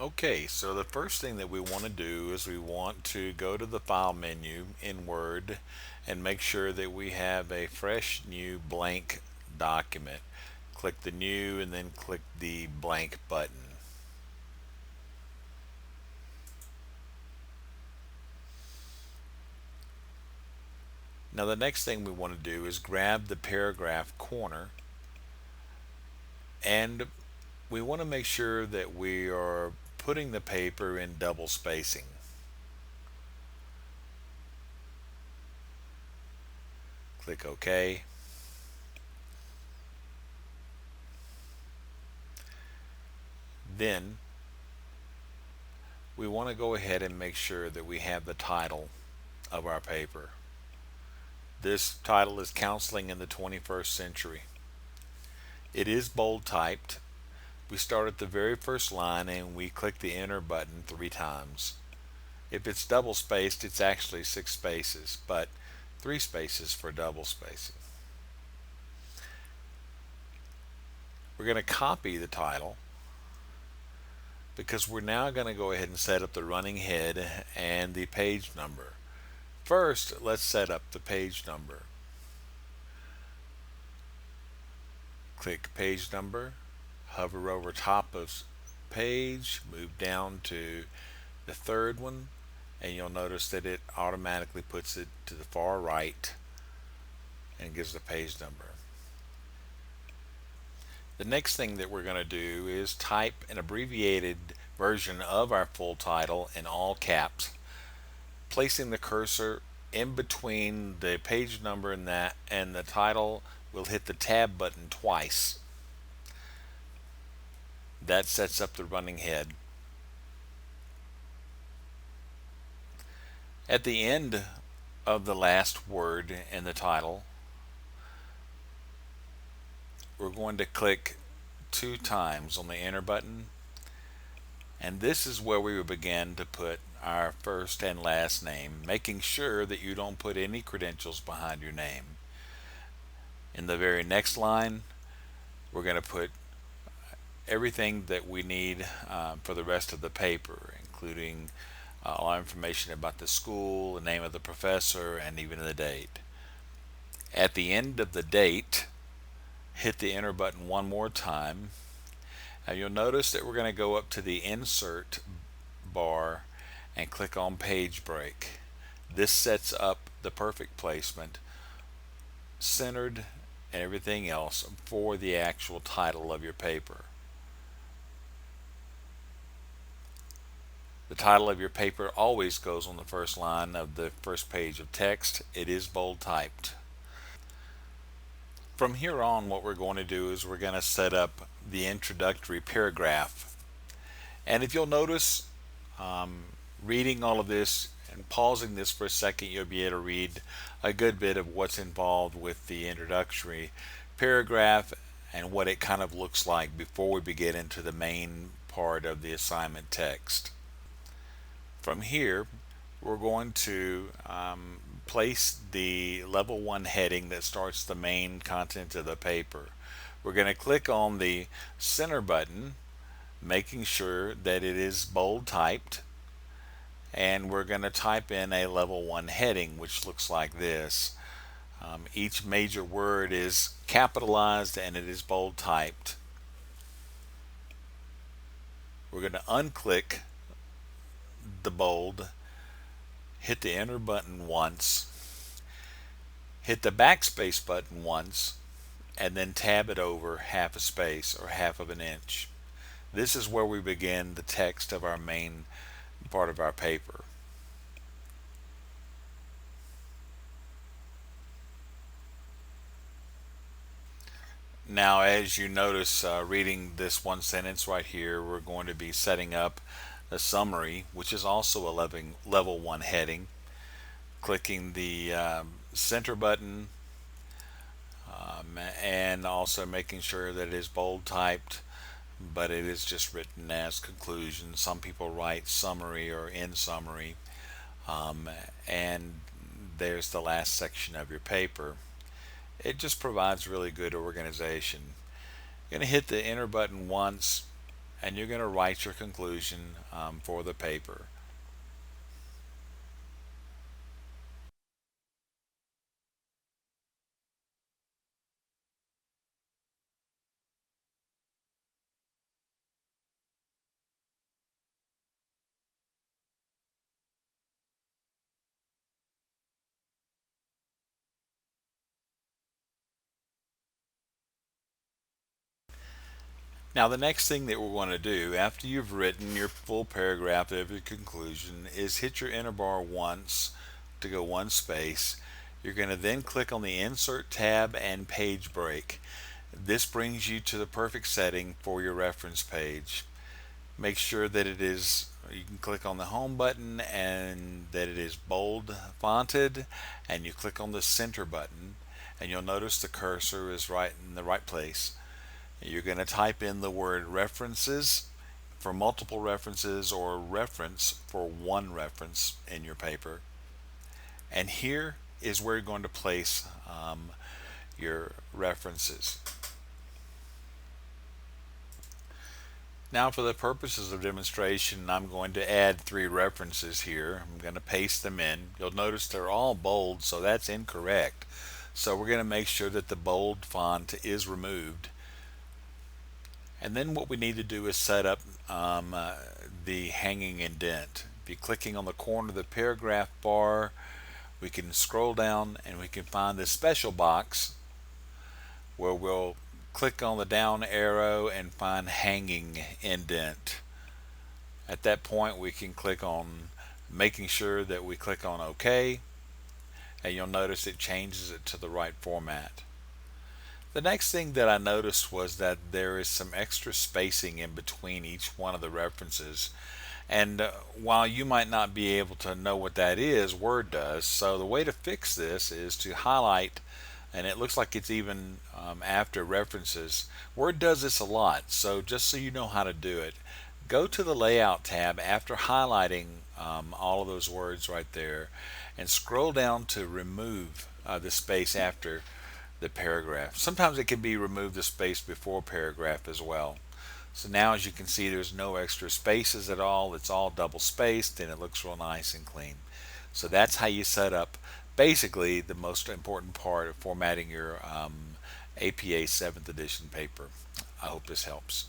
Okay, so the first thing that we want to do is we want to go to the File menu in Word and make sure that we have a fresh new blank document. Click the New and then click the blank button. Now the next thing we want to do is grab the paragraph corner, and we want to make sure that we are putting the paper in double spacing. Click OK. Then we want to go ahead and make sure that we have the title of our paper. This title is Counseling in the 21st Century. It is bold typed. We start at the very first line and we click the enter button 3 times. If it's double spaced, it's actually 6 spaces, but 3 spaces for double spacing. We're going to copy the title because we're now going to go ahead and set up the running head and the page number. First, let's set up the page number. Click page number, hover over top of page, move down to the third one, and you'll notice that it automatically puts it to the far right and gives the page number. The next thing that we're going to do is type an abbreviated version of our full title in all caps, placing the cursor in between the page number and that and the title. Will hit the tab button twice. That sets up the running head. At the end of the last word in the title, we're going to click 2 times on the enter button, and this is where we will begin to put our first and last name, making sure that you don't put any credentials behind your name. In the very next line, we're going to put everything that we need for the rest of the paper, including all information about the school, the name of the professor, and even the date. At the end of the date, hit the enter button one more time. Now you'll notice that we're going to go up to the insert bar and click on page break. This sets up the perfect placement, centered and everything else for the actual title of your paper. The title of your paper always goes on the first line of the first page of text. It is bold typed. From here on, what we're going to do is we're going to set up the introductory paragraph. And if you'll notice, reading all of this and pausing this for a second, you'll be able to read a good bit of what's involved with the introductory paragraph and what it kind of looks like before we begin into the main part of the assignment text. From here, we're going to place the level 1 heading that starts the main content of the paper. We're going to click on the center button, making sure that it is bold typed, and we're going to type in a level 1 heading, which looks like this. Each major word is capitalized and it is bold typed. We're going to unclick the bold, hit the enter button once, hit the backspace button once, and then tab it over half a space or half of an inch. This is where we begin the text of our main part of our paper. Now, as you notice, reading this one sentence right here, we're going to be setting up a summary, which is also a level 1 heading. Clicking the center button, and also making sure that it is bold typed, but it is just written as conclusion. Some people write summary or in summary, um, and there's the last section of your paper. It just provides really good organization. You're going to hit the enter button once, and you're going to write your conclusion for the paper. Now, the next thing that we're going to do after you've written your full paragraph of your conclusion is hit your enter bar once to go one space. You're going to then click on the Insert tab and Page Break. This brings you to the perfect setting for your reference page. Make sure that it is, you can click on the Home button and that it is bold fonted, and you click on the Center button, and you'll notice the cursor is right in the right place. You're going to type in the word references for multiple references or reference for one reference in your paper. And here is where you're going to place your references. Now, for the purposes of demonstration, I'm going to add 3 references here. I'm going to paste them in. You'll notice they're all bold, so that's incorrect. So we're going to make sure that the bold font is removed. And then what we need to do is set up the hanging indent. If you're clicking on the corner of the paragraph bar, we can scroll down and we can find this special box where we'll click on the down arrow and find hanging indent. At that point, we can click on making sure that we click on OK, and you'll notice it changes it to the right format. The next thing that I noticed was that there is some extra spacing in between each one of the references. And while you might not be able to know what that is, Word does. So the way to fix this is to highlight, and it looks like it's even after references. Word does this a lot, so just so you know how to do it, go to the Layout tab after highlighting all of those words right there, and scroll down to remove the space after the paragraph. Sometimes it can be remove the space before paragraph as well. So now, as you can see, there's no extra spaces at all. It's all double spaced and it looks real nice and clean. So that's how you set up basically the most important part of formatting your APA 7th edition paper. I hope this helps.